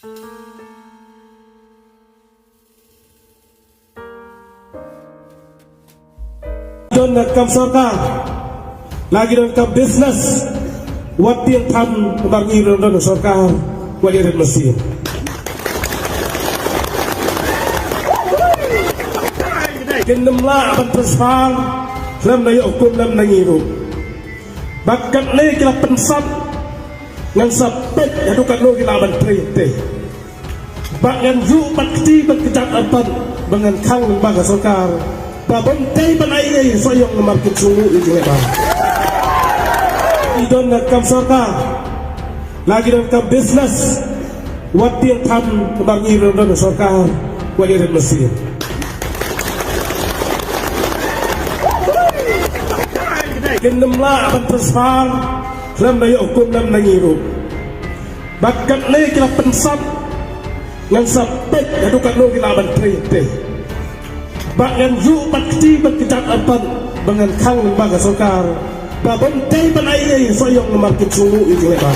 Don nakam sarkar lagi don nakam business wat yang tham bagi don sarkar wali red mesin kenamla ban transfer lam na hukum lam na ngiru bakat le kila pensat ngan sapet yadukat lo kila ban trete bakan ju bakti bakjat apan bangan khang baga sarkar babon tay banay soyong na market sungu ijile ba idon nakam sarkar lagi don nakam business wat yang tham bagi don sarkar wali red mesin kenamla ban transfer lam na hukum lam na ngiru bakat le kila pensat ngan sapet yadukat lo kila ban trete bakan ju bakti bakjat apan bangan khang baga sarkar babon tay banay soyong na market sungu ijile ba